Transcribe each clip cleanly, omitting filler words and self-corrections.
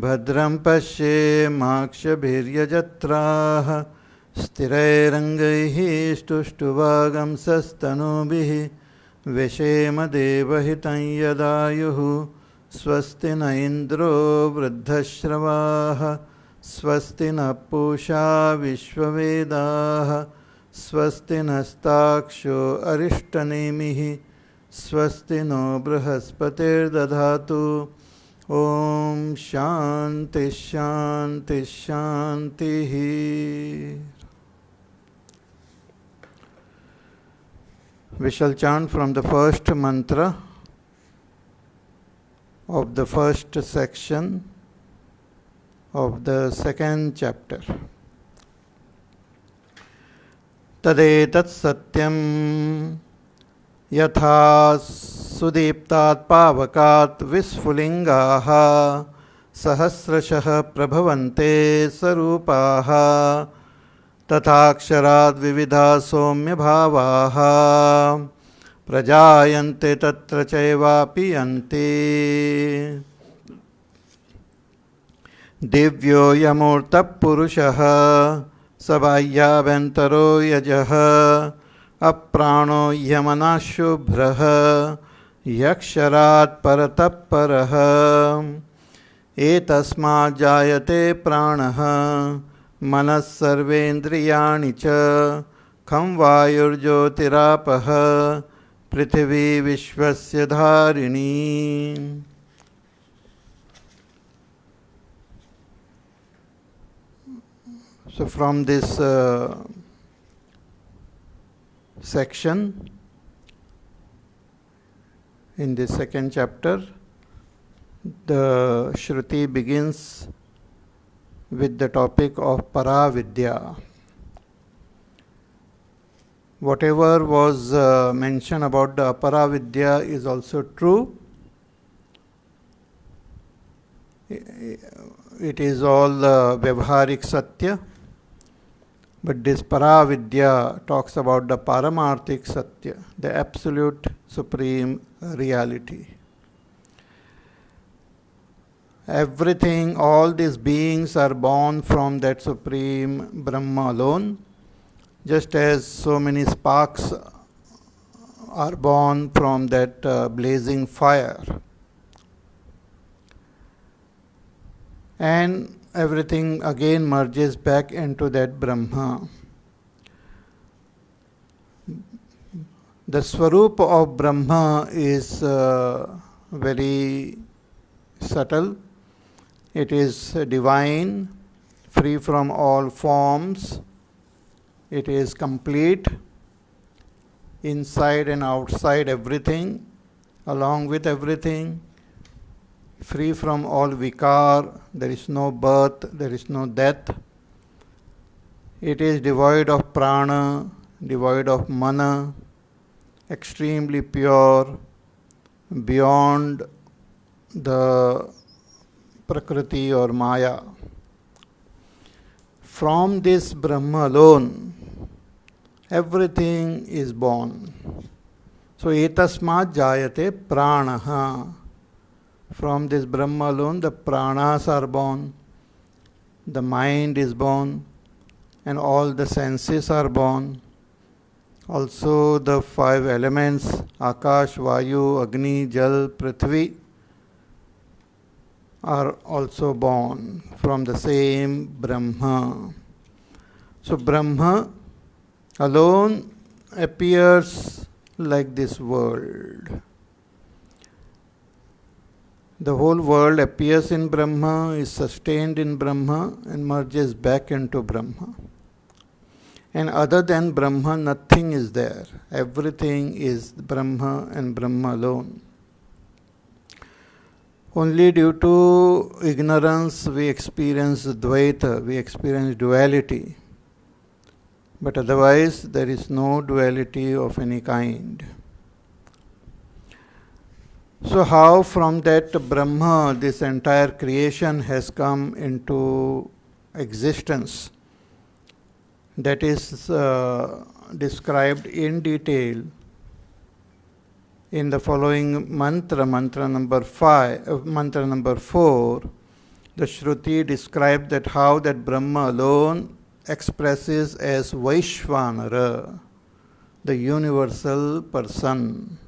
भद्रं पश्येमाक्षभिर्यजत्राः स्थिरैरङ्गैः स्तुष्टुवागंसस्तनूभिः विषेमदेवहितं यदायुः स्वस्ति न इन्द्रो वृद्धश्रवाः स्वस्ति न पूषा विश्ववेदाः स्वस्ति नस्ताक्षो अरिष्टनेमिः स्वस्ति नो बृहस्पतिर्दधातु। ओम शांति शांति शांति। We shall chant from the first mantra of the first section of the second chapter. Tadetat satyam यथा सुदीप्तात् पावकात् विस्फुलिङ्गाः सहस्रशः प्रभवन्ते स्वरूपाः तथाक्षराद् विविधा सौम्यभावाः प्रजायन्ते तत्र चैवापि यन्ति। दिव्यो यमूर्तः पुरुषः स बाह्याभ्यन्तरो यजः अप्राणो यमनः शुभ्रः यक्षरात् परतः परः एतस्मात् जायते प्राणः मनः सर्वेन्द्रियाणि च खं वायुर्ज्योतिरापः पृथिवी विश्वस्य धारिणी। So from this section in the second chapter, the Shruti begins with the topic of Paravidya. Whatever was mentioned about the Aparavidya is also true. It is all Vyavharik Satya. But this Paravidya talks about the Paramarthik Satya, the absolute supreme reality. Everything, all these beings are born from that supreme Brahma alone, just as so many sparks are born from that blazing fire. And everything again merges back into that Brahma. The Swarupa of Brahma is very subtle. It is divine, free from all forms. It is complete, inside and outside everything, along with everything. Free from all vikar, there is no birth, there is no death. It is devoid of prana, devoid of mana, extremely pure, beyond the prakriti or maya. From this Brahma alone, everything is born. So, etasmat jayate pranaha. From this Brahma alone, the pranas are born, the mind is born, and all the senses are born. Also, the five elements, Akash, Vayu, Agni, Jal, Prithvi, are also born from the same Brahma. So, Brahma alone appears like this world. The whole world appears in Brahma, is sustained in Brahma, and merges back into Brahma. And other than Brahma, nothing is there. Everything is Brahma and Brahma alone. Only due to ignorance we experience Dvaita, we experience duality. But otherwise, there is no duality of any kind. So how from that Brahma this entire creation has come into existence? That is described in detail in the following mantra, mantra number 4, The Shruti describes that how that Brahma alone expresses as Vaishwanara, the universal person.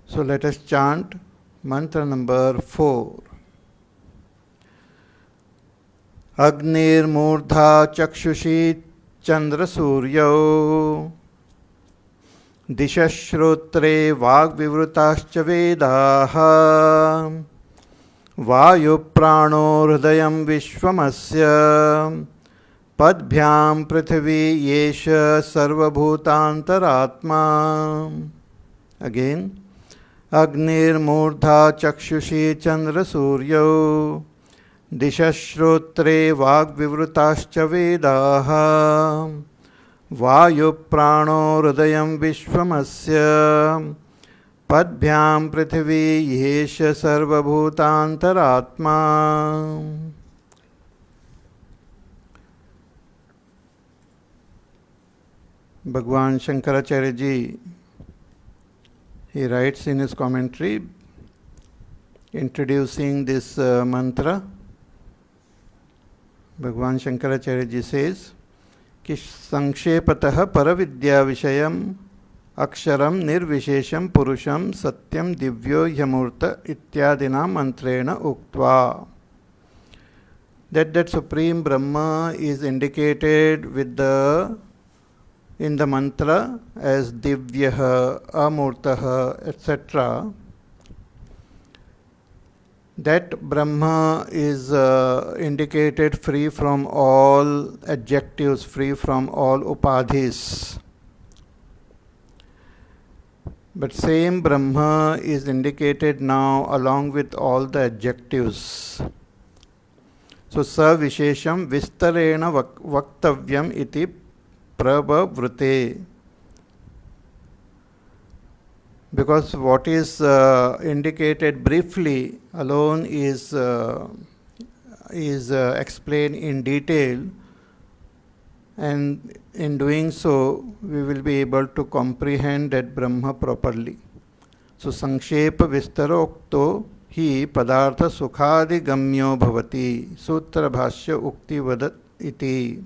So let us chant mantra number 4. Agnir Murdha Chakshushi Chandra Suryo Dishashrotre Vagvivrutascha Vedaha Vayu Prano Hridayam Vishwamasya Padbhyam Prithvi Yesha Sarvabhutantaratma. Again. Agnir Murdha Chakshushi Chandra Suryo Dishashrotre Vagvivrutascha Vedaha Vayu Prano Hridayam Vishwamasya Padbhyam Prithvi Yesha Sarvabhutantaratma. Bhagwan Shankaracharya Ji, he writes in his commentary, introducing this mantra. Bhagwan Shankaracharya Ji says, कि संक्षेपतः परविद्या विषयम् अक्षरं निर्विशेषं पुरुषं सत्यं दिव्यो ह्यमूर्त इत्यादिना मंत्रेण उक्त्वा. That supreme Brahma is indicated with in the mantra as Divyah, Amurtah, etc. That Brahma is indicated free from all adjectives, free from all upadhis. But same Brahma is indicated now along with all the adjectives. So, sa vishesham vistarena vaktavyam iti prabhavrute. Because what is indicated briefly alone is explained in detail, and in doing so we will be able to comprehend that Brahma properly. So Sankshepa Vistarokto hi Padartha Sukhadi Gamyo Bhavati Sutra Bhashya Ukti Vadat iti.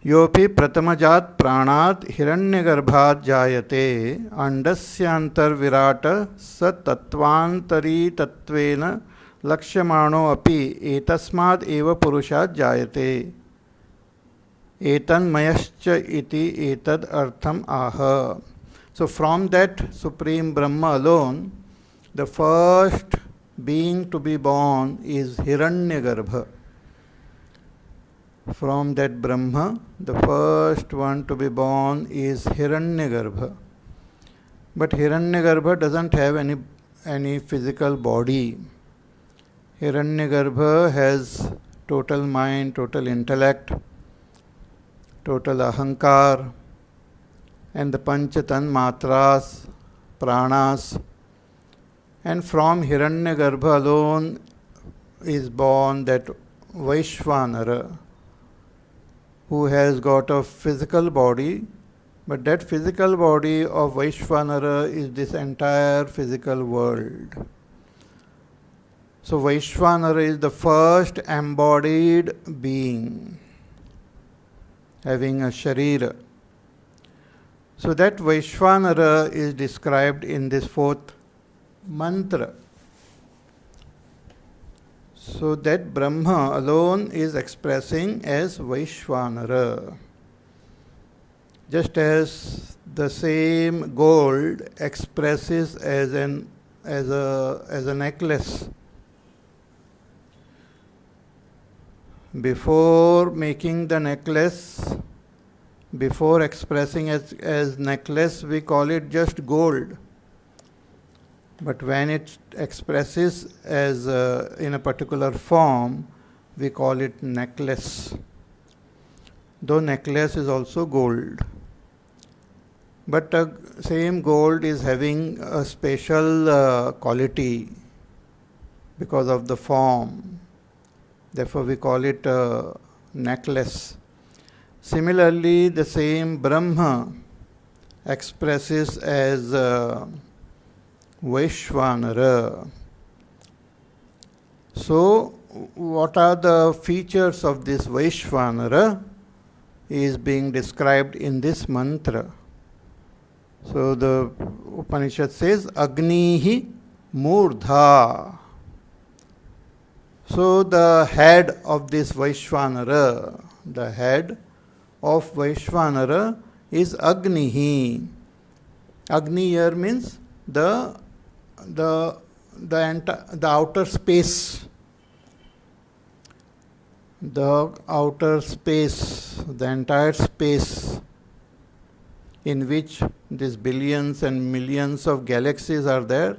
योपि प्रथमजात प्राणात् हिरण्यगर्भात् जायते अंडस्यांतर्विराट स तत्वान्तरीतत्वेन लक्ष्यमाणो अपि एतस्माद् एव पुरुषात् जायते एतन्मयश्च इति एतद् अर्थम् आह. So from that supreme Brahma alone, the first being to be born is Hiranyagarbha. From that Brahma, the first one to be born is Hiranyagarbha. But Hiranyagarbha doesn't have any physical body. Hiranyagarbha has total mind, total intellect, total ahankar, and the Panchatan matras, pranas. And from Hiranyagarbha alone is born that Vaishwanara, who has got a physical body, but that physical body of Vaishwanara is this entire physical world. So Vaishwanara is the first embodied being having a sharira. So that Vaishwanara is described in this fourth mantra. So that Brahma alone is expressing as Vaishwanara. Just as the same gold expresses as a necklace. Before making the necklace, before expressing as necklace, we call it just gold. But when it expresses as in a particular form, we call it necklace. Though necklace is also gold. But same gold is having a special quality because of the form. Therefore we call it a necklace. Similarly, the same Brahma expresses as Vaishwanara. So, what are the features of this Vaishwanara is being described in this mantra. So, the Upanishad says, Agnihi Murdha. So, the head of this Vaishwanara, the head of Vaishwanara is Agnihi. Agni here means the outer space. The outer space, the entire space in which these billions and millions of galaxies are there,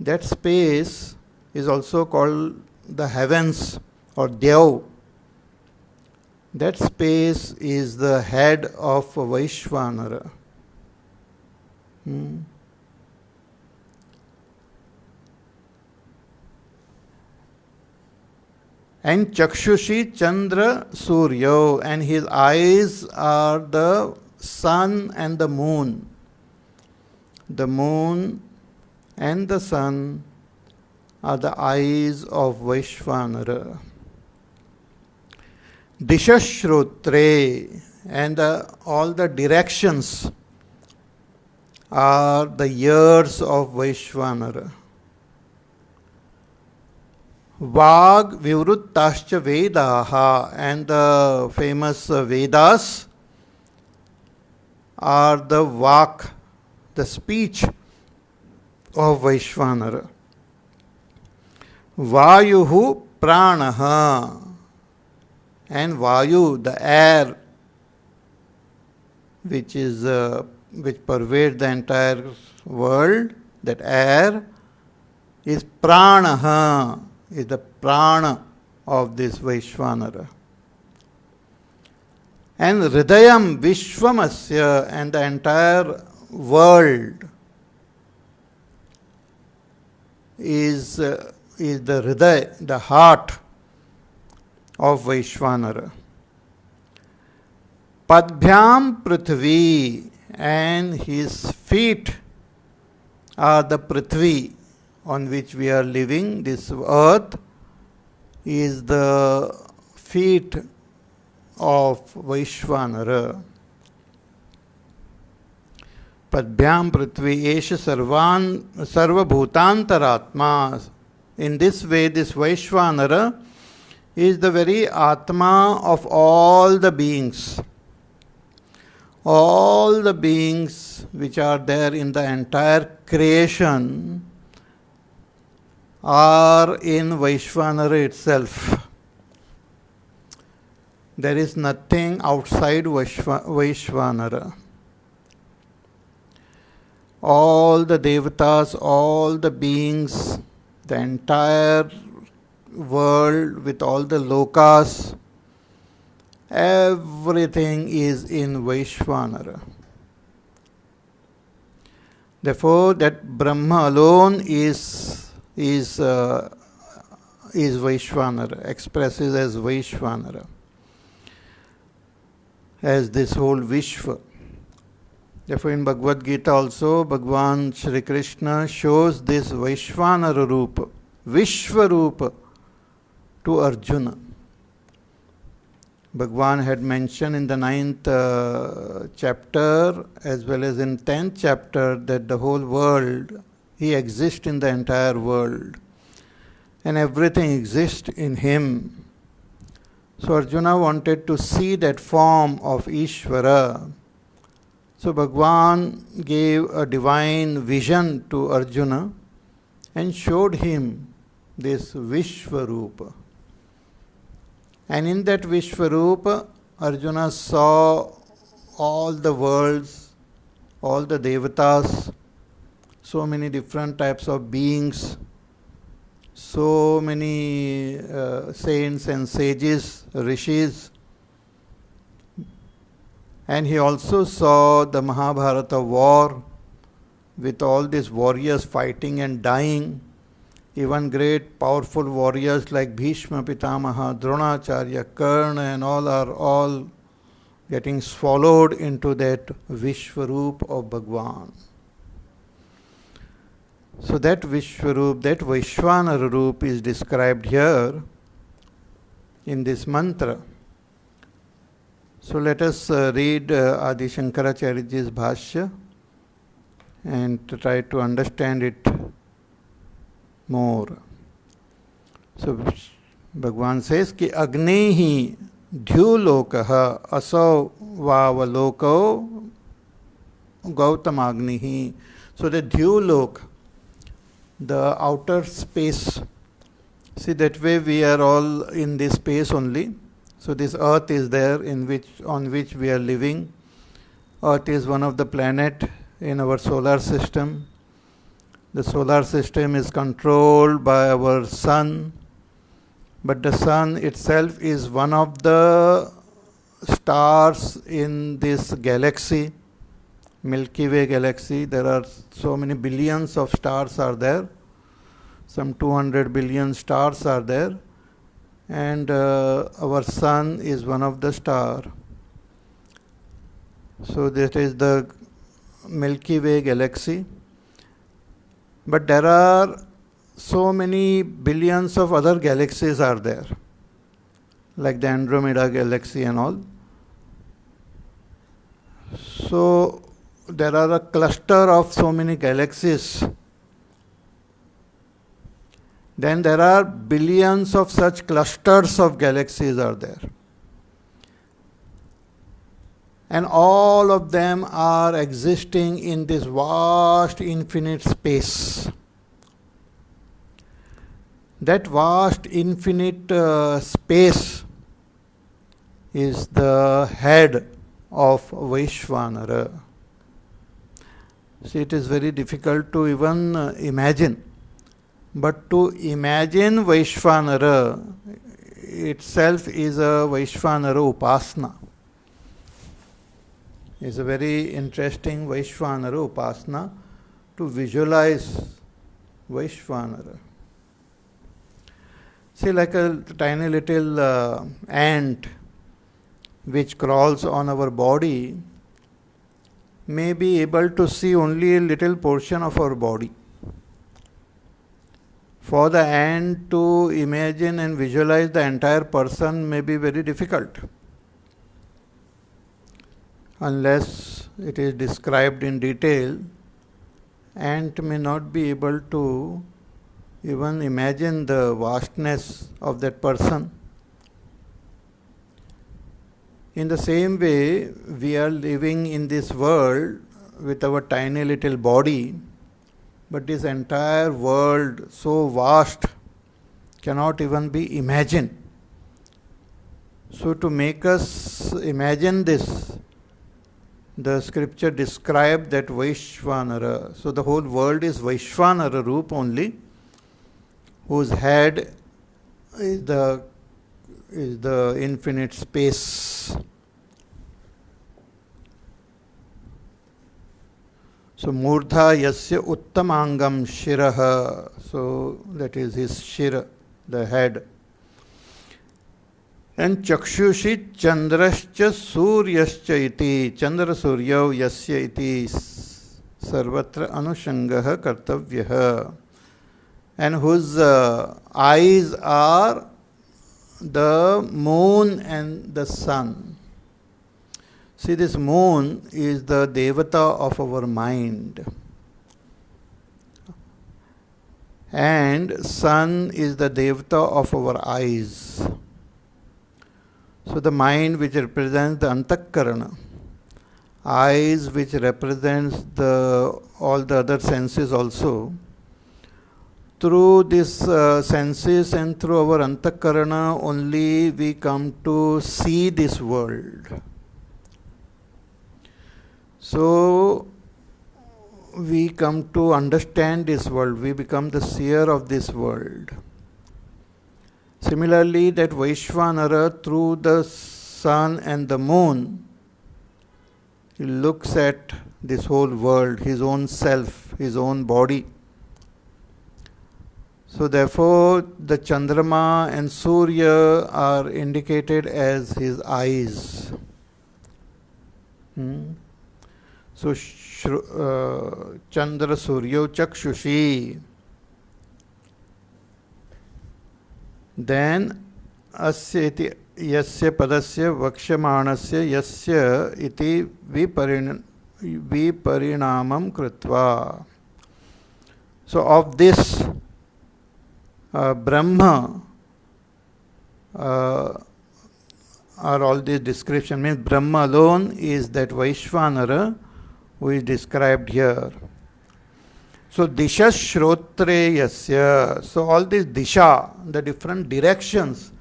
that space is also called the heavens or Dev. That space is the head of Vaishwanara. And Chakshushi Chandra Suryo, and his eyes are the sun and the moon. The moon and the sun are the eyes of Vaishwanara. Dishashrutre, and all the directions are the ears of Vaishwanara. Vag Vivrittascha Vedaha, and the famous Vedas are the Vak, the speech of Vaishwanara. Vayuhu Pranaha, and Vayu, the air, which pervades the entire world, that air is Pranaha, is the prana of this Vaishwanara. And Hridayam Vishwamasya, and the entire world is the Hriday, the heart of Vaishwanara. Padbhyam Prithvi, and his feet are the Prithvi on which we are living. This earth is the feet of Vaishwanara. Padbhyam Prithvi Esha Sarva Bhutantaratma. In this way, this Vaishwanara is the very Atma of all the beings. All the beings which are there in the entire creation are in Vaishwanara itself. There is nothing outside Vaishwanara. All the devatas, all the beings, the entire world with all the lokas, everything is in Vaishwanara. Therefore, that Brahma alone is Vaishwanara, expresses as Vaishwanara, as this whole Vishwa. Therefore, in Bhagavad Gita also, Bhagavan Shri Krishna shows this Vaishwanara Rupa, Vishwa Rupa, to Arjuna. Bhagavan had mentioned in the 9th chapter as well as in 10th chapter that the whole world, he exists in the entire world and everything exists in him. So Arjuna wanted to see that form of Ishvara. So Bhagavan gave a divine vision to Arjuna and showed him this Vishvarupa. And in that Vishvarupa, Arjuna saw all the worlds, all the devatas, so many different types of beings, so many saints and sages, rishis. And he also saw the Mahabharata war with all these warriors fighting and dying. Even great powerful warriors like Bhishma Pitamaha, Dronacharya, Karna and all are all getting swallowed into that Vishwarup of Bhagwan. So that Vishwarup, that Vaishwanara Roop is described here in this mantra. So let us read Adi Shankaracharyaji's Bhashya and try to understand it more. So Bhagwan says कि अग्नि ही द्युलोकः असौ वावलोको गौतमाग्नि ही. So the Dhyulok, the outer space, see that way we are all in this space only. So this earth is there on which we are living. Earth is one of the planet in our solar system. The solar system is controlled by our sun, but the sun itself is one of the stars in this galaxy, Milky Way galaxy. There are so many billions of stars are there. Some 200 billion stars are there. And our sun is one of the star. So that is the Milky Way galaxy. But there are so many billions of other galaxies are there, like the Andromeda galaxy and all. So there are a cluster of so many galaxies. Then there are billions of such clusters of galaxies are there. And all of them are existing in this vast infinite space. That vast infinite space is the head of Vaishwanara. See, it is very difficult to even imagine. But to imagine Vaishwanara itself is a Vaishwanara Upasana. It's a very interesting Vaishwanara Upasana to visualize Vaishwanara. See, like a tiny little ant which crawls on our body may be able to see only a little portion of our body. For the ant to imagine and visualize the entire person may be very difficult, unless it is described in detail. Ant may not be able to even imagine the vastness of that person. In the same way, we are living in this world with our tiny little body, but this entire world, so vast, cannot even be imagined. So to make us imagine this, the scripture described that Vaishwanara. So the whole world is Vaishwanara Roop only, whose head is the infinite space. So Murdha Yasya Uttamangam Shiraha. So that is his Shira, the head. And Chakshushi Chandrascha Suryascha iti. Chandra Suryav Yasya iti Sarvatra Anushangaha Kartavyaha. And whose eyes are the moon and the sun. See, this moon is the devata of our mind, and sun is the devata of our eyes. So the mind, which represents the antakarana, eyes, which represents all the other senses also. Through these senses and through our antakarana only we come to see this world. So we come to understand this world, we become the seer of this world. Similarly, that Vaishwanara, through the sun and the moon, he looks at this whole world, his own self, his own body. So therefore, the Chandrama and Surya are indicated as his eyes. So Chandra Suryo Chakshushi. Then asya iti yasya padasya vakshamanasya yasya iti viparinamam kritva. So of this Brahma are all these description, means Brahma alone is that Vaishwanara who is described here. So disha shrotre yasya. So all these disha, the different directions,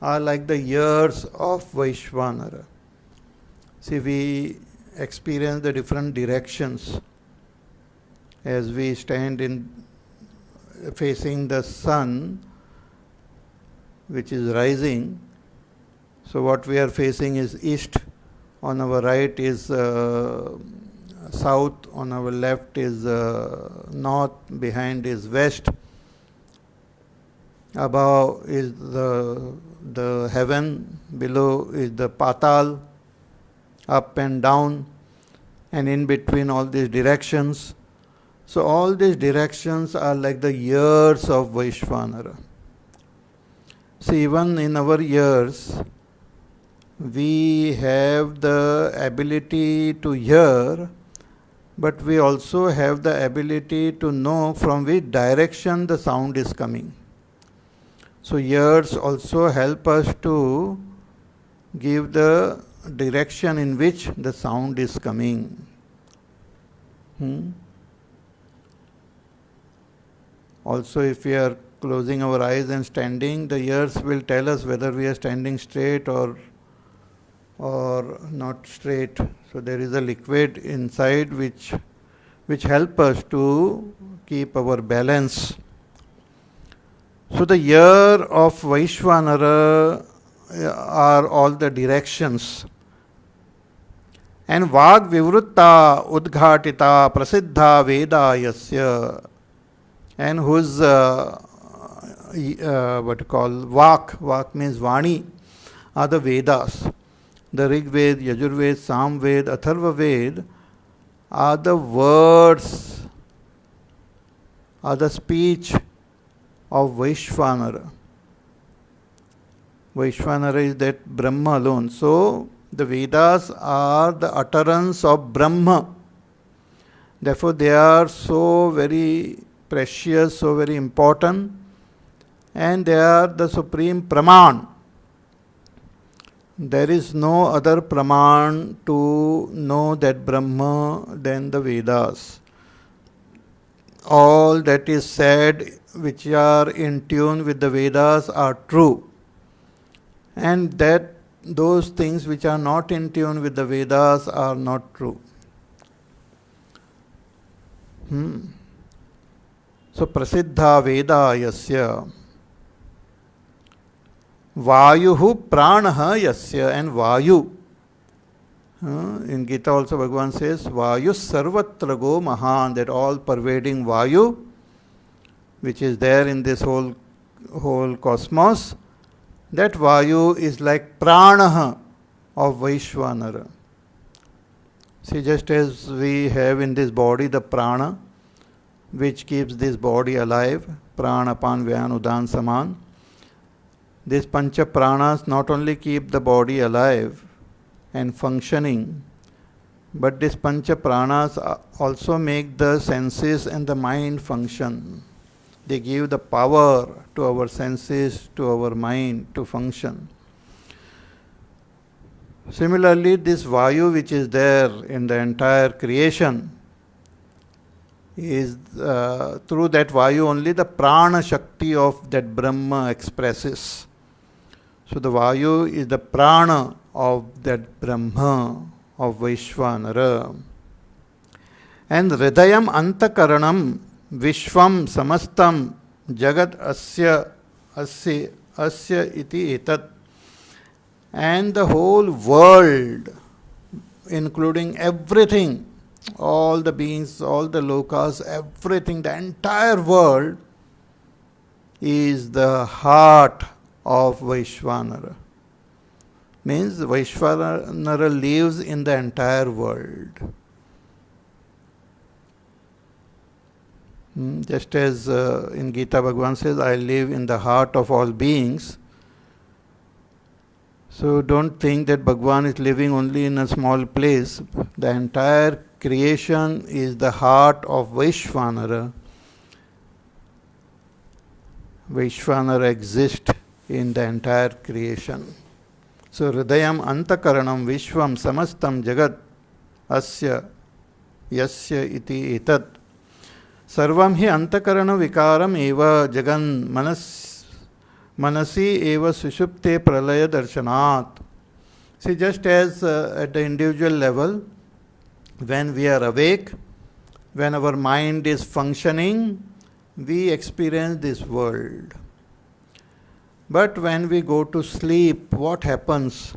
are like the ears of Vaishwanara. See, we experience the different directions as we stand in facing the sun, which is rising. So what we are facing is east, on our right is south, on our left is north, behind is west, above is the heaven, below is the patal, up and down, and in between all these directions. So all these directions are like the ears of Vaishwanara. See, even in our ears, we have the ability to hear, but we also have the ability to know from which direction the sound is coming. So ears also help us to give the direction in which the sound is coming. Also, if we are closing our eyes and standing, the ears will tell us whether we are standing straight or not straight. So there is a liquid inside which help us to keep our balance. So the ear of Vaishwanara are all the directions. And Vag Vivrutta Udghatita Prasiddha Veda Yasya, and whose Vak means Vani, are the Vedas. The Rig Ved, Yajurved, Samved, Atharva Ved are the words, are the speech of Vaishwanara. Vaishwanara is that Brahma alone. So the Vedas are the utterance of Brahma. Therefore they are so very precious, so very important, and they are the supreme Praman. There is no other Praman to know that Brahma than the Vedas. All that is said which are in tune with the Vedas are true, and that those things which are not in tune with the Vedas are not true. So Prasiddha Veda Yasya, Vayuhu Pranaha Yasya, and Vayu. In Gita also Bhagavan says, Vayu Sarvatra Go Mahan, that all pervading Vayu, which is there in this whole cosmos, that Vayu is like Pranaha of Vaishwanara. See, just as we have in this body the Prana, which keeps this body alive, Prana, Pan, Vyan, Udan, Saman. These Pancha Pranas not only keep the body alive and functioning, but these Pancha Pranas also make the senses and the mind function. They give the power to our senses, to our mind to function. Similarly, this Vayu which is there in the entire creation is through that Vayu only the Prana Shakti of that Brahma expresses. So the Vayu is the Prana of that Brahma, of Vaishwanara. And Hridayam Antakaranam Vishwam Samastam Jagat Asya Iti Etat. And the whole world, including everything, all the beings, all the lokas, everything, the entire world is the heart of Vaishwanara. Means Vaishwanara lives in the entire world. Just as in Gita Bhagavan says, I live in the heart of all beings. So don't think that Bhagavan is living only in a small place. The entire creation is the heart of Vaishwanara. Vaishwanara exists in the entire creation. So Hridayam Antakaranam Vishwam Samastam Jagat Asya Yasya iti etat Sarvam hi Antakarana Vikaram eva Jagan Manasi eva Sushupte Pralaya Darshanat. See, just as at the individual level, when we are awake, when our mind is functioning, we experience this world. But when we go to sleep, what happens?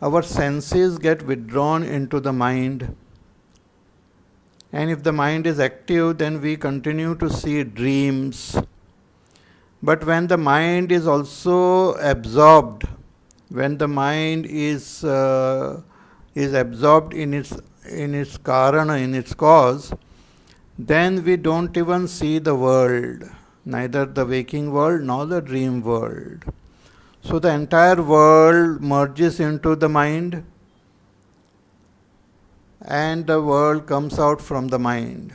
Our senses get withdrawn into the mind. And if the mind is active, then we continue to see dreams. But when the mind is also absorbed, when the mind is absorbed in its karana, in its cause, then we don't even see the world, neither the waking world nor the dream world. So the entire world merges into the mind, and the world comes out from the mind.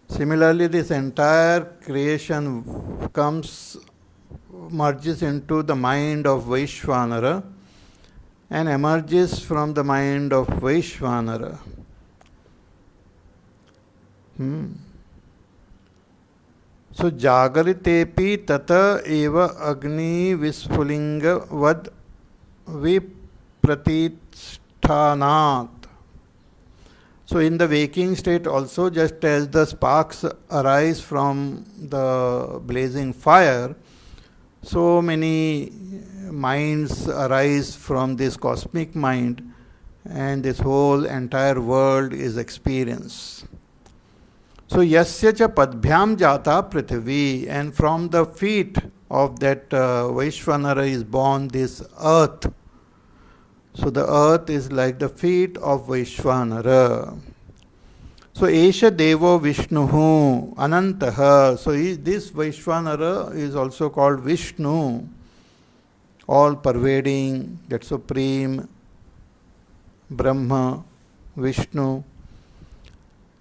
Similarly, this entire creation merges into the mind of Vaishwanara and emerges from the mind of Vaishwanara. So Jagaritepi tata eva agni vispulinga vad vipratitsthanat. So in the waking state also, just as the sparks arise from the blazing fire, so many minds arise from this cosmic mind, and this whole entire world is experience. So yasya cha padbhyam jata prithvi, and from the feet of that Vaishwanara is born this earth. So the earth is like the feet of Vaishwanara. So Esha Devo Vishnuhu Anantaha. So this Vaishwanara is also called Vishnu, all pervading, that supreme Brahma, Vishnu.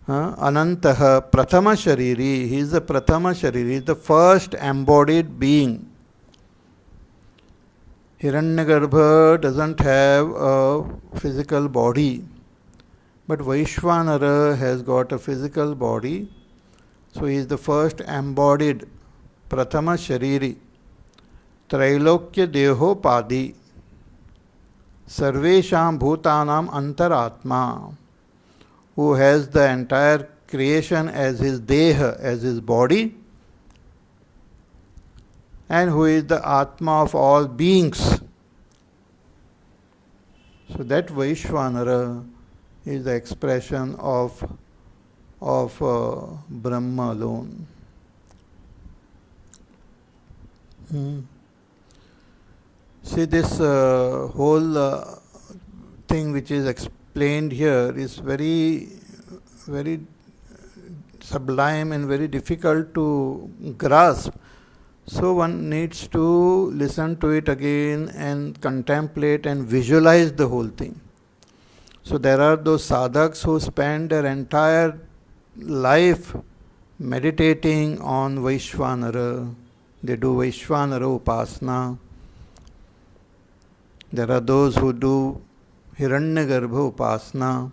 Anantaha Prathama Shariri. He is the Prathama Shariri, he is the first embodied being. Hiranyagarbha doesn't have a physical body, but Vaishwanara has got a physical body. So he is the first embodied Prathama Shariri. Trailokya Deho Padi. Sarvesham Bhutanam Antaratma, who has the entire creation as his Deha, as his body, and who is the Atma of all beings. So that Vaishwanara is the expression of Brahma alone. See, this whole thing which is explained here is very, very sublime and very difficult to grasp. So one needs to listen to it again and contemplate and visualize the whole thing. So there are those sadhaks who spend their entire life meditating on Vaishwanara. They do Vaishwanara Upasana. There are those who do Hiranyagarbha Upasana.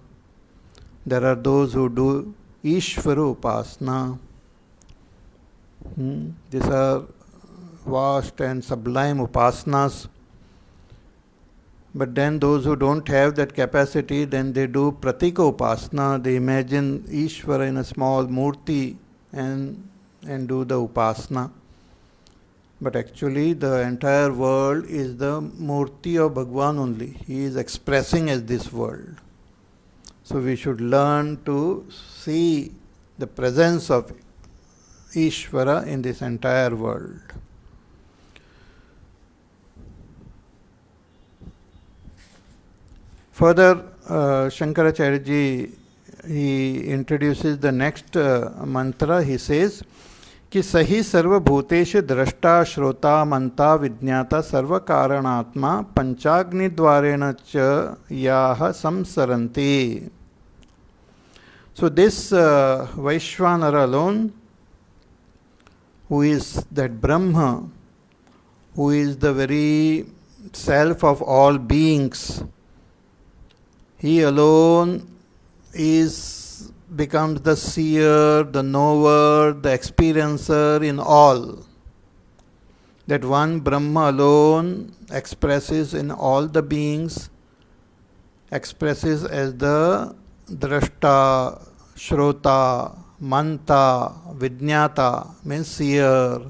There are those who do Ishvara Upasana. These are vast and sublime upasanas. But then those who don't have that capacity, then they do pratika upasana. They imagine Ishvara in a small murti and do the upasana. But actually the entire world is the murti of Bhagavan only. He is expressing as this world. So we should learn to see the presence of Ishvara in this entire world. Further, Shankaracharya ji he introduces the next mantra. He says कि सही सर्वभूतेश द्रष्टा श्रोता मंता विज्ञाता सर्व कारणात्मा पंचाग्नि द्वारेण च याह संसरन्ति. So this Vaishwanara alone, who is that Brahma, who is the very self of all beings, he alone becomes the seer, the knower, the experiencer in all. That one Brahma alone expresses in all the beings, expresses as the drashta, shrota, manta, vijnata, means seer,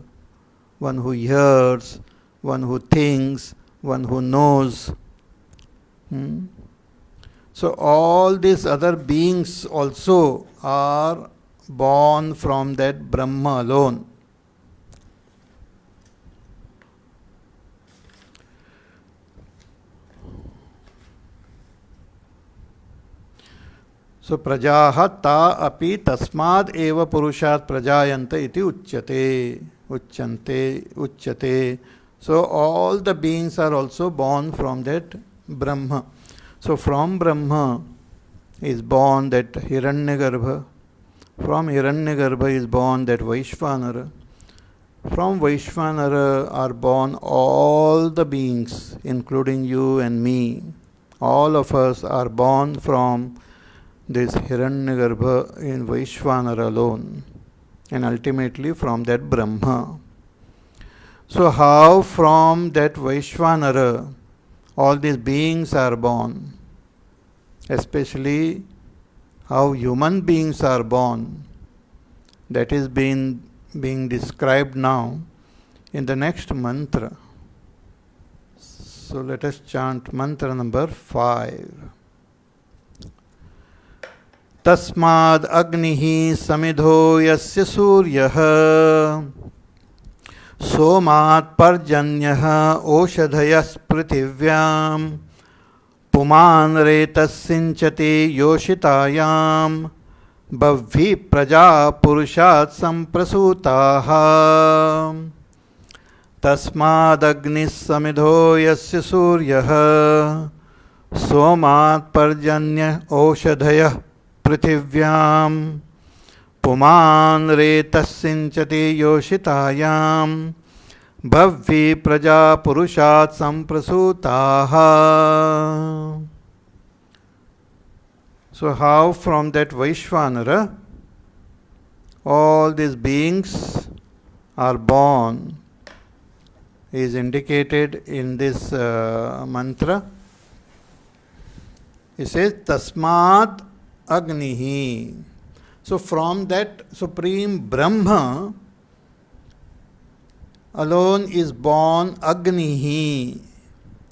one who hears, one who thinks, one who knows. So all these other beings also are born from that Brahma alone. So prajaha ta api tasmad eva purushat prajayanta iti uchyate. So all the beings are also born from that Brahma. So from Brahma is born that Hiranyagarbha. From Hiranyagarbha is born that Vaishwanara. From Vaishwanara are born all the beings, including you and me. All of us are born from this Hiranyagarbha in Vaishwanara alone, and ultimately from that Brahma. So how from that Vaishwanara all these beings are born, especially how human beings are born, that is being described now in the next mantra. So let us chant mantra number 5. Tasmad agnihi samidho yasya suryah सोमात् पर्जन्यः ओषधयः पृथिव्यां पुमान् रेतस्सिञ्चति योषितायां बह्वी प्रजा पुरुषात् सम्प्रसूताः तस्मादग्निः समिधो यस्य सूर्यः सोमात् पर्जन्यः ओषधयः पृथिव्यां पुमान् रेतस्सिञ्चति योषितायां बह्वी प्रजा पुरुषात् सम्प्रसूताः. So how from that Vaishwanara all these beings are born is indicated in this mantra. It says Tasmat Agnihi. So from that Supreme Brahma alone is born Agnihi.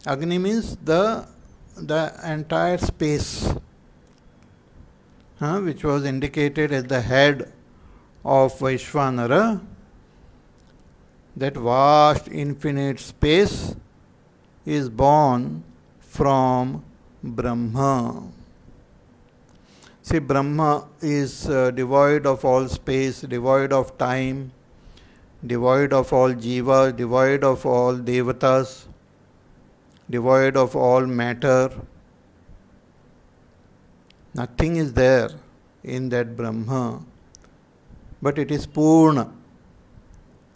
Agni means the entire space, which was indicated as the head of Vaishwanara. That vast infinite space is born from Brahma. See, Brahma is devoid of all space, devoid of time, devoid of all jivas, devoid of all devatas, devoid of all matter. Nothing is there in that Brahma, but it is Purna.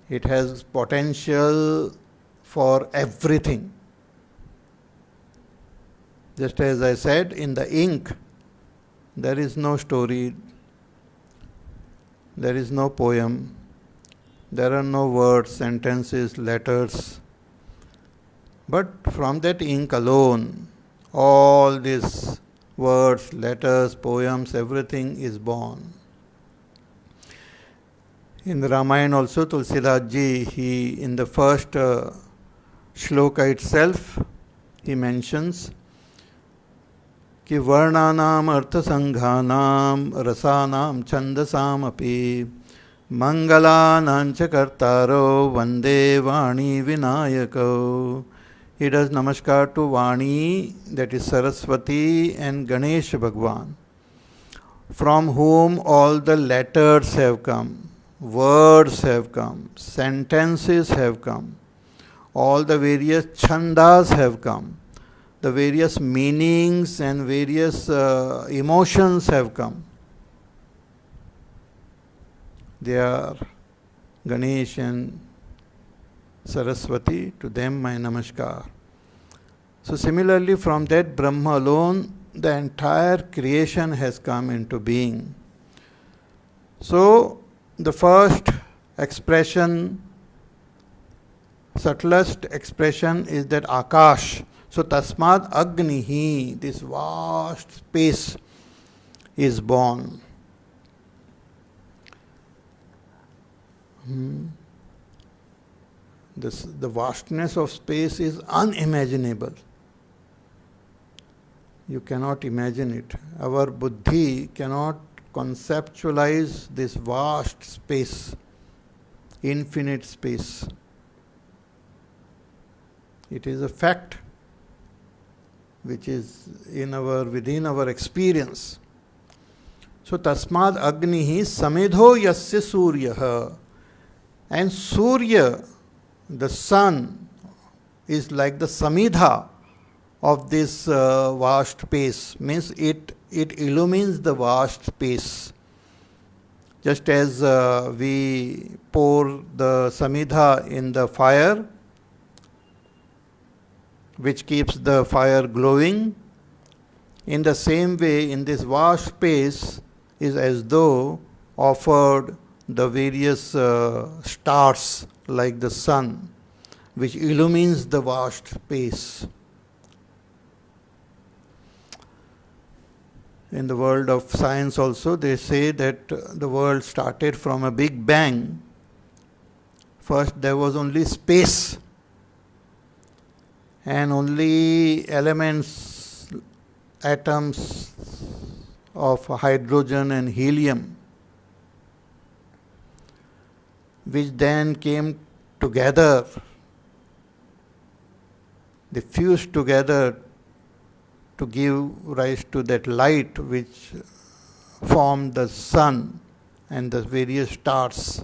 It has potential for everything. Just as I said, in the ink, there is no story, there is no poem, there are no words, sentences, letters. But from that ink alone, all these words, letters, poems, everything is born. In the Ramayana also, Tulsidas ji, he in the first shloka itself, he mentions कि वर्णानाम अर्थ संघानाम रसानाम छंदसाम अपि मंगलानां च कर्तारो वंदे वाणी विनायको. He does namaskar to Vani, that is Saraswati, and Ganesh Bhagwan. from whom all the letters have come, words have come, sentences have come, all the various chandas have come, the various meanings and various emotions have come. They are Ganesh and Saraswati, to them my namaskar. So similarly, from that Brahma alone, the entire creation has come into being. So the first expression, subtlest expression is that Akash. So Tasmad Agnihi, this vast space is born. The vastness of space is unimaginable. You cannot imagine it. Our buddhi cannot conceptualize this vast space, infinite space. It is a fact which is within our experience. So Tasmad Agnihi Samedho Yasya Suryaha. And Surya, the sun, is like the samidha of this vast space. Means it illumines the vast space. Just as we pour the samidha in the fire, which keeps the fire glowing, in the same way, in this vast space is as though offered the various stars like the sun, which illumines the vast space. In the world of science also, they say that the world started from a big bang. First there was only space and only elements, atoms of hydrogen and helium, which then came together. They fused together to give rise to that light which formed the sun and the various stars.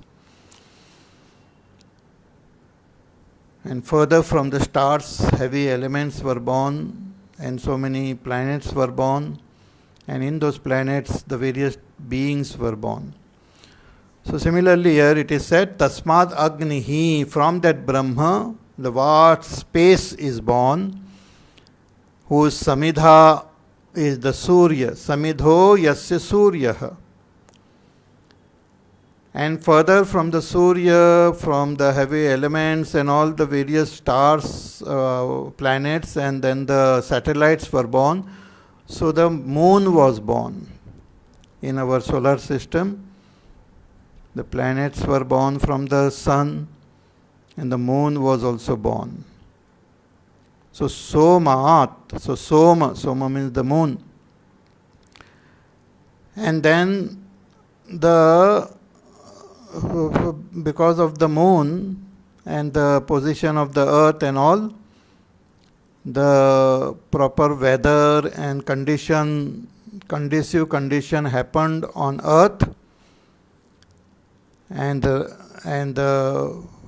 And further from the stars, heavy elements were born, and so many planets were born, and in those planets the various beings were born. So similarly here it is said, Tasmad Agnihi, from that Brahma, the vast space is born, whose Samidha is the Surya. Samidho Yasya Suryaha. And further from the Surya, from the heavy elements and all the various stars, planets, and then the satellites were born. So the moon was born in our solar system. The planets were born from the sun, and the moon was also born. So Somaat, so Soma means the moon. And then because of the moon and the position of the earth and all, the proper weather and conducive condition happened on earth, and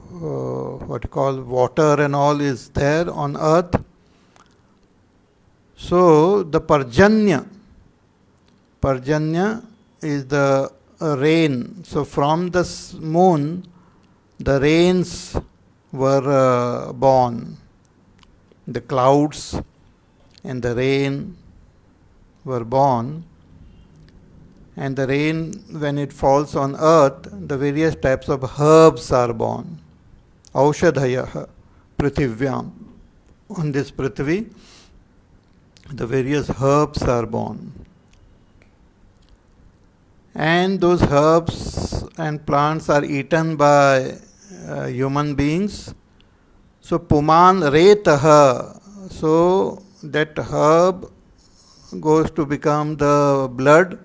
what you call water and all is there on earth. So the Parjanya is the rain. So from the moon, the rains were born. The clouds and the rain were born. And the rain, when it falls on earth, the various types of herbs are born. Aushadhayaha Prithivyam. On this Prithvi, the various herbs are born. And those herbs and plants are eaten by human beings. So Puman Retaha, so that herb goes to become the blood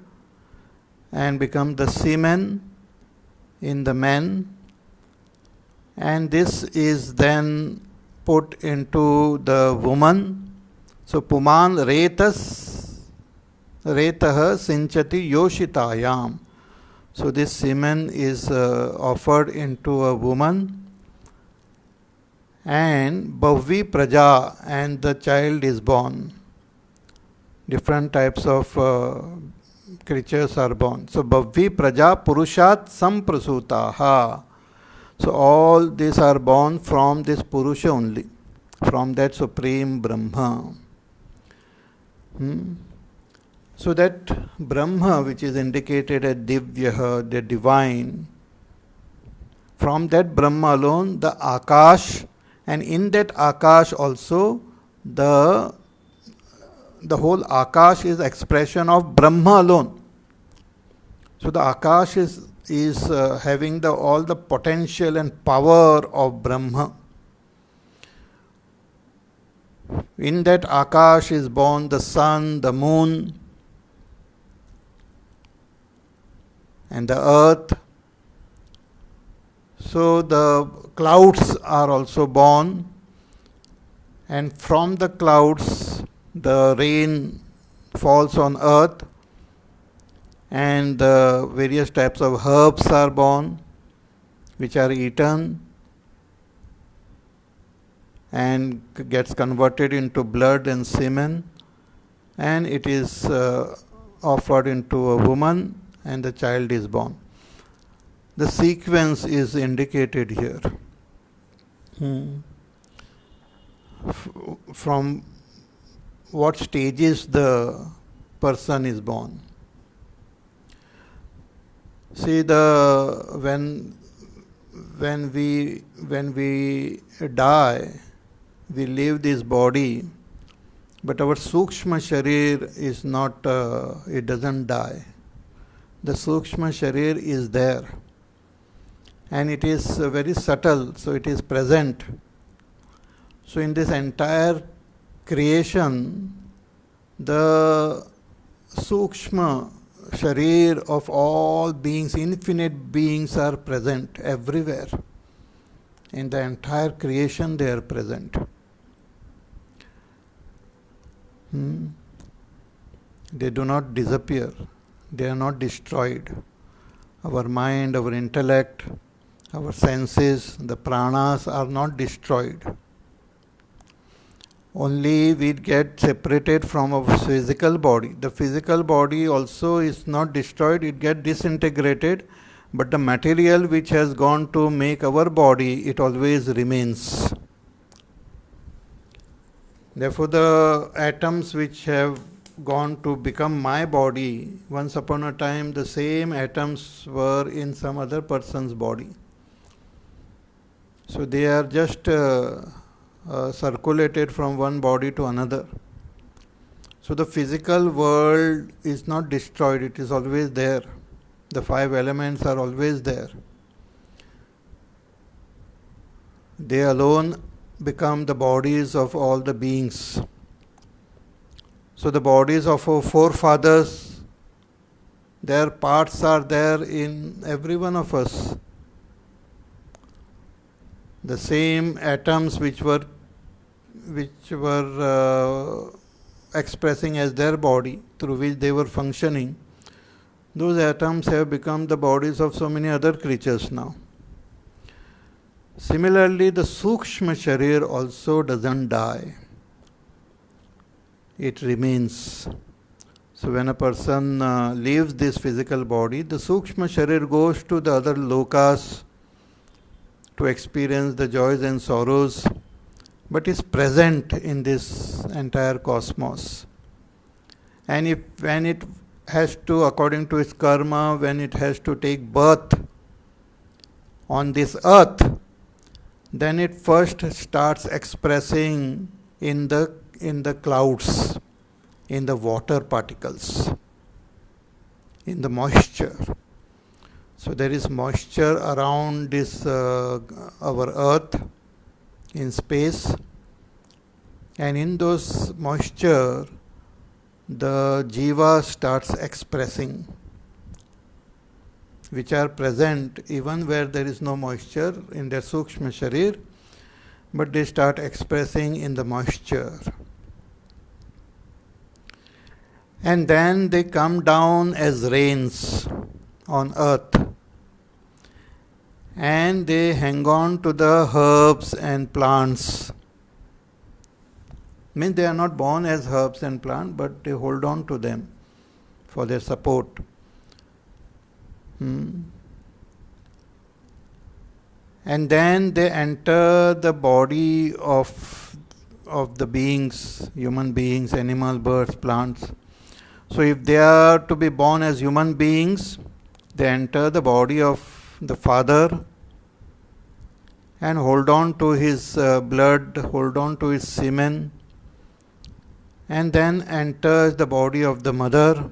and become the semen in the man, and this is then put into the woman. So Puman Retas Retah sinchati yoshitayam. So this semen is offered into a woman, and Bhavvi Praja, and the child is born. Different types of creatures are born. So Bhavvi Praja Purushat Samprasutaha. So all these are born from this Purusha only, from that Supreme Brahma. So that Brahma, which is indicated as Divyaha, the divine, from that Brahma alone, the Akash, and in that Akash also, the whole Akash is expression of Brahma alone. So the Akash is having all the potential and power of Brahma. In that Akash is born the sun, the moon, and the earth. So the clouds are also born, and from the clouds the rain falls on earth, and the various types of herbs are born, which are eaten and gets converted into blood and semen, and it is offered into a woman, and the child is born. The sequence is indicated here. From what stages the person is born. See, when we die, we leave this body, but our Sukshma Sharir is not, it doesn't die. The Sukshma Sharir is there, and it is very subtle, so it is present. So in this entire creation, the Sukshma Sharir of all beings, infinite beings, are present everywhere. In the entire creation they are present. They do not disappear. They are not destroyed. Our mind, our intellect, our senses, the pranas are not destroyed. Only we get separated from our physical body. The physical body also is not destroyed, it gets disintegrated, but the material which has gone to make our body, it always remains. Therefore, the atoms which have gone to become my body, once upon a time the same atoms were in some other person's body. So they are just circulated from one body to another. So the physical world is not destroyed, it is always there. The 5 elements are always there. They alone become the bodies of all the beings. So the bodies of our forefathers, their parts are there in every one of us. The same atoms which were expressing as their body, through which they were functioning, those atoms have become the bodies of so many other creatures now. Similarly, the Sukshma Sharir also doesn't die. It remains. So when a person leaves this physical body, the Sukshma Sharir goes to the other lokas to experience the joys and sorrows, but is present in this entire cosmos. And when it has to, according to its karma, when it has to take birth on this earth, then it first starts expressing in the clouds, in the water particles, in the moisture. So there is moisture around this our earth in space, and in those moisture the jiva starts expressing, which are present even where there is no moisture in their Sukshma Sharir, but they start expressing in the moisture. And then they come down as rains on earth. And they hang on to the herbs and plants. Means they are not born as herbs and plants, but they hold on to them for their support. And then they enter the body of the beings, human beings, animal, birds, plants. So if they are to be born as human beings, they enter the body of the father and hold on to his blood, hold on to his semen, and then enters the body of the mother,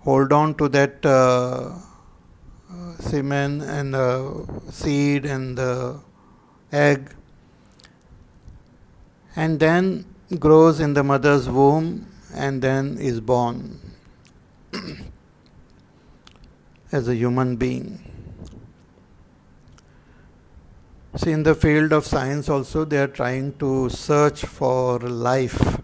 hold on to that semen and seed and the egg, and then grows in the mother's womb and then is born as a human being. See, in the field of science also they are trying to search for life.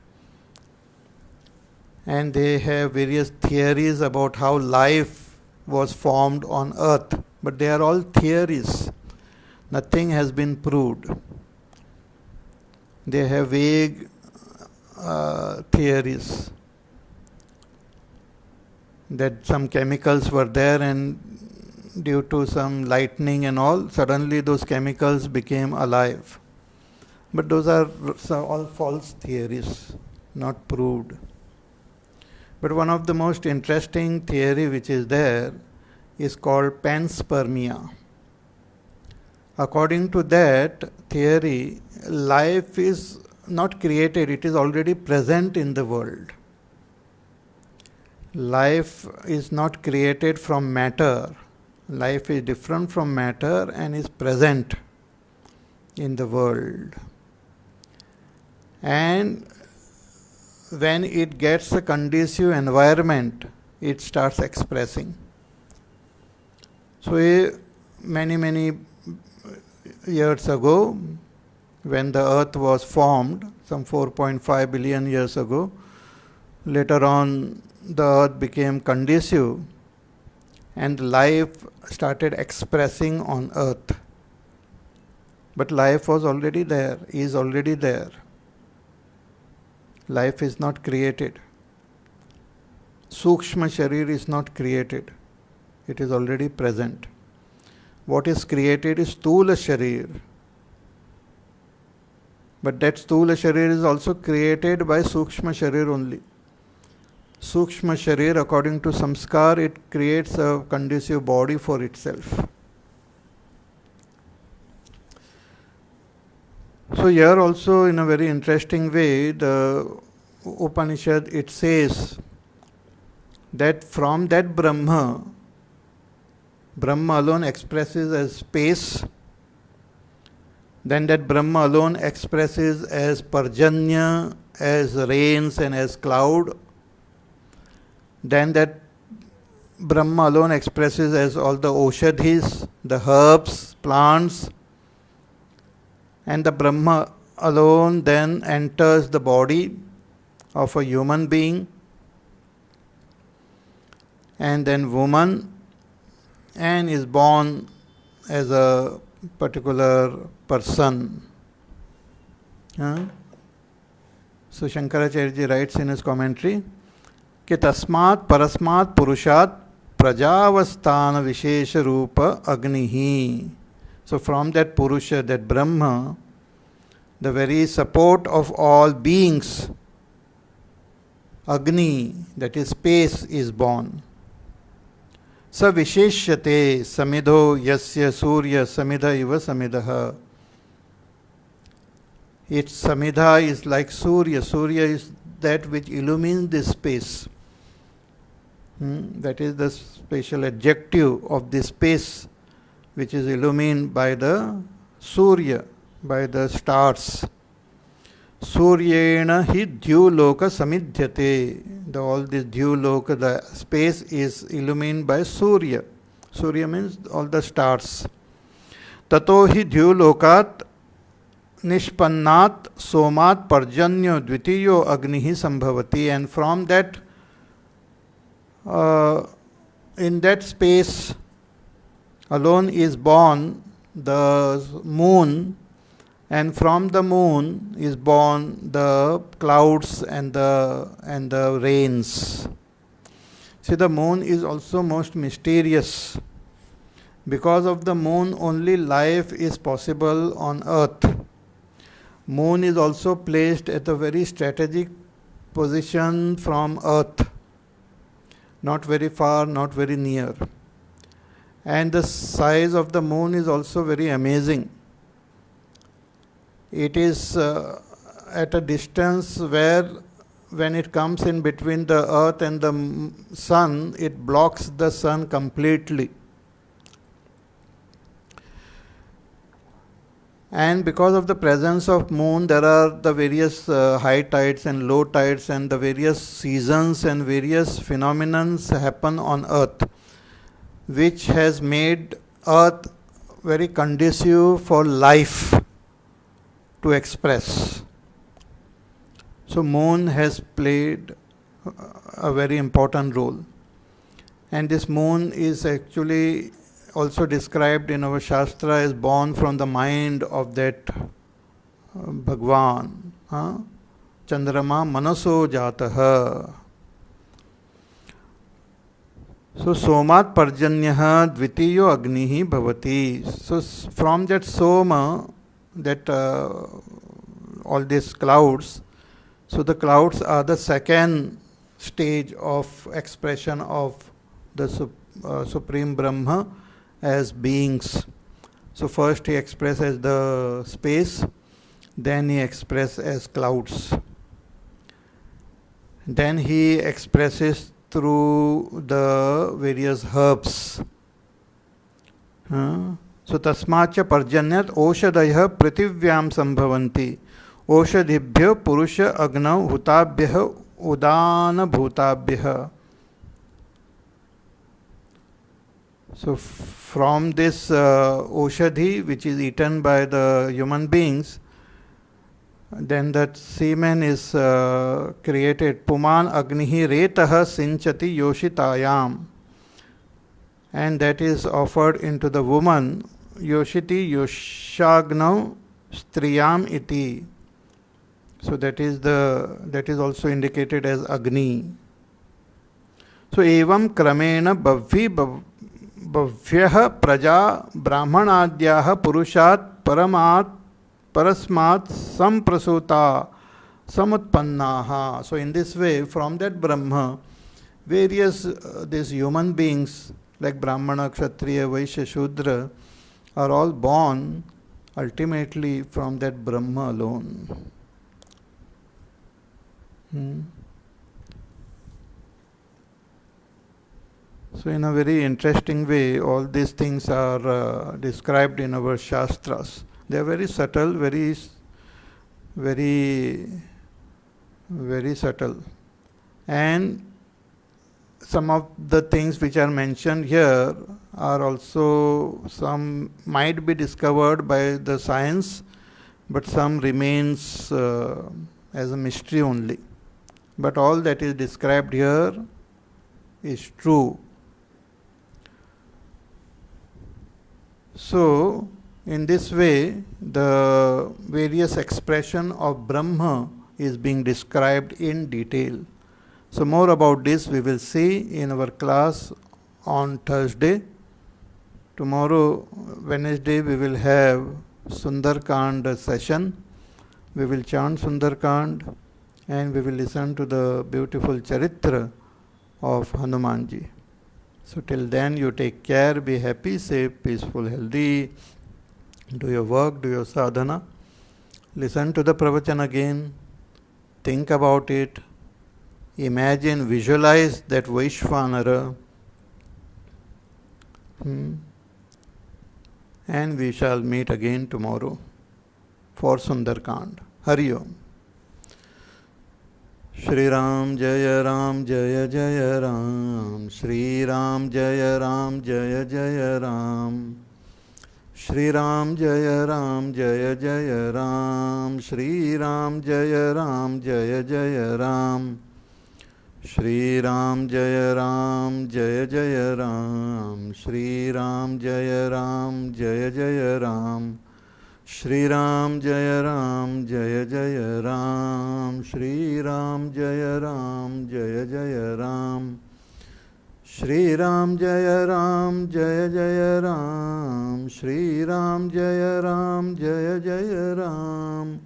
And they have various theories about how life was formed on earth. But they are all theories. Nothing has been proved. They have vague theories that some chemicals were there and due to some lightning and all, suddenly those chemicals became alive. But those are all false theories, not proved. But one of the most interesting theory which is there is called panspermia. According to that theory, life is not created, it is already present in the world. Life is not created from matter. Life is different from matter and is present in the world. And when it gets a conducive environment, it starts expressing. So many years ago, when the earth was formed, some 4.5 billion years ago, later on the earth became conducive and life started expressing on earth. But life was already there, is already there. Life is not created. Sukshma Sharir is not created. It is already present. What is created is Sthula Sharir. But that Sthula Sharir is also created by Sukshma Sharir only. Sukshma Sharir, according to Samskar, it creates a conducive body for itself. So here also, in a very interesting way, the Upanishad, it says that from that Brahma alone expresses as space, then that Brahma alone expresses as Parjanya, as rains and as cloud, then that Brahma alone expresses as all the Oshadhis, the herbs, plants, and the Brahma alone then enters the body of a human being and then woman and is born as a particular person. So Shankaracharya ji writes in his commentary कि तस्मात् परस्मात् पुरुषात् प्रजावस्थान विशेष रूप अग्नि ही. So from that Purusha, that Brahma, the very support of all beings, Agni, that is space, is born. Sa visheshyate samidho yasya surya samidha iva samidaha. Its samidha is like Surya. Surya is that which illumines this space. That is the special adjective of this space, which is illumined by the Surya, by the stars. Suryena hi dhyuloka samidhyate. All this dhyuloka, the space is illumined by Surya. Surya means all the stars. Tato hi dhyulokat Nishpannat Somat Parjanyo Dvitiyo Agnihi Sambhavati, and from that, in that space alone is born the moon, and from the moon is born the clouds and the rains. See, the moon is also most mysterious. Because of the moon only life is possible on earth. Moon is also placed at a very strategic position from earth, not very far, not very near. And the size of the moon is also very amazing. It is at a distance where, when it comes in between the earth and the sun, it blocks the sun completely. And because of the presence of moon, there are the various high tides and low tides, and the various seasons and various phenomena happen on earth, which has made earth very conducive for life to express. So moon has played a very important role. And this moon is actually also described in our Shastra as born from the mind of that Bhagwan. Chandrama Manaso Jataha. So Somat Parjanyaha Dvitiyo Agnihi Bhavati. So from that Soma, that all these clouds, so the clouds are the second stage of expression of the Supreme Brahma as beings. So first he expresses the space, then he expresses as clouds. Then he expresses through the various herbs. So tasmacha parjanyat oshadayah pritivyam sambhavanti oshadibhyo purusha agnav hutabhyah udana bhutabhyah. So from this oshadhi, which is eaten by the human beings, then that semen is created. Puman agnihi retaha sinchati yoshitayam. And that is offered into the woman. Yoshiti yoshagnav striyam iti. So that is also indicated as Agni. So evam kramena bhavvi bhavyah praja brahmanadyah purushat paramat parasmat samprasuta samutpannaha. So in this way, from that Brahma, various these human beings like Brahmana, Kshatriya, Vaishya, Shudra are all born ultimately from that Brahma alone. So in a very interesting way, all these things are described in our Shastras. They are very subtle, very subtle. And some of the things which are mentioned here are also, some might be discovered by the science, but some remains as a mystery only. But all that is described here is true. So, in this way, the various expression of Brahma is being described in detail. So, more about this we will see in our class on Thursday. Tomorrow, Wednesday, we will have Sundarkand session. We will chant Sundarkand and we will listen to the beautiful Charitra of Hanumanji. So till then, you take care, be happy, safe, peaceful, healthy, do your work, do your sadhana, listen to the pravachan again, think about it, imagine, visualize that Vaishwanara, and we shall meet again tomorrow for Sundarkand. Hari Om. Shri Ram Jaya Ram Jaya Jaya Ram, Shri Ram Jaya Ram Jaya Jaya Ram, Shri Ram Jaya Ram Jaya Jaya Ram, Shri Ram Jaya Ram Jaya Jaya Ram, Shri Ram Jaya Ram Jaya Jaya Ram, Shri Ram Jaya Ram Jaya Jaya Ram, Shri Ram Jaya Ram Jaya Jaya Ram, Shri Ram Jaya Ram Jaya Jaya Ram, Shri Ram Jaya Ram Jaya Jaya Ram, Shri Ram Jaya Ram Jaya Jaya Ram,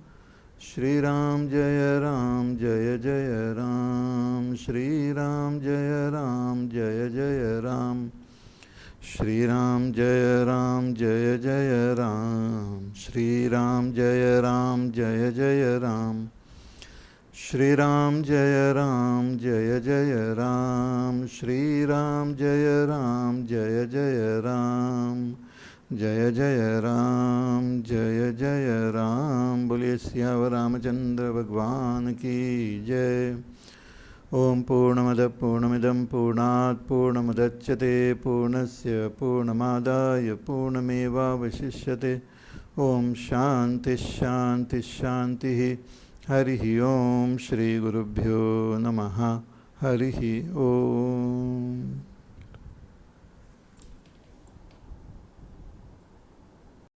Shri Ram Jaya Ram Jaya Jaya Ram, Shri Ram Jaya Ram Jaya Jaya Ram, Shri Ram Jaya Ram Jaya Jaya Ram, Shri Ram Jaya Ram Jaya Jaya Ram, Shri Ram Jaya Ram Jaya Jaya Ram, Shri Ram Jaya Ram Jaya Jaya Ram, Jaya Jaya Ram Jaya Jaya Ram, बोलिए सियावर रामचंद्र भगवान की जय। ओम पूर्णमदः पूर्णमिदं पूर्णात् पूर्णमुदच्यते पूर्णस्य पूर्णमादाय पूर्णमेवावशिष्यते। ओम शांति शांति शांतिः। हरिः ओम श्री गुरुभ्यो नमः। हरिः ओम।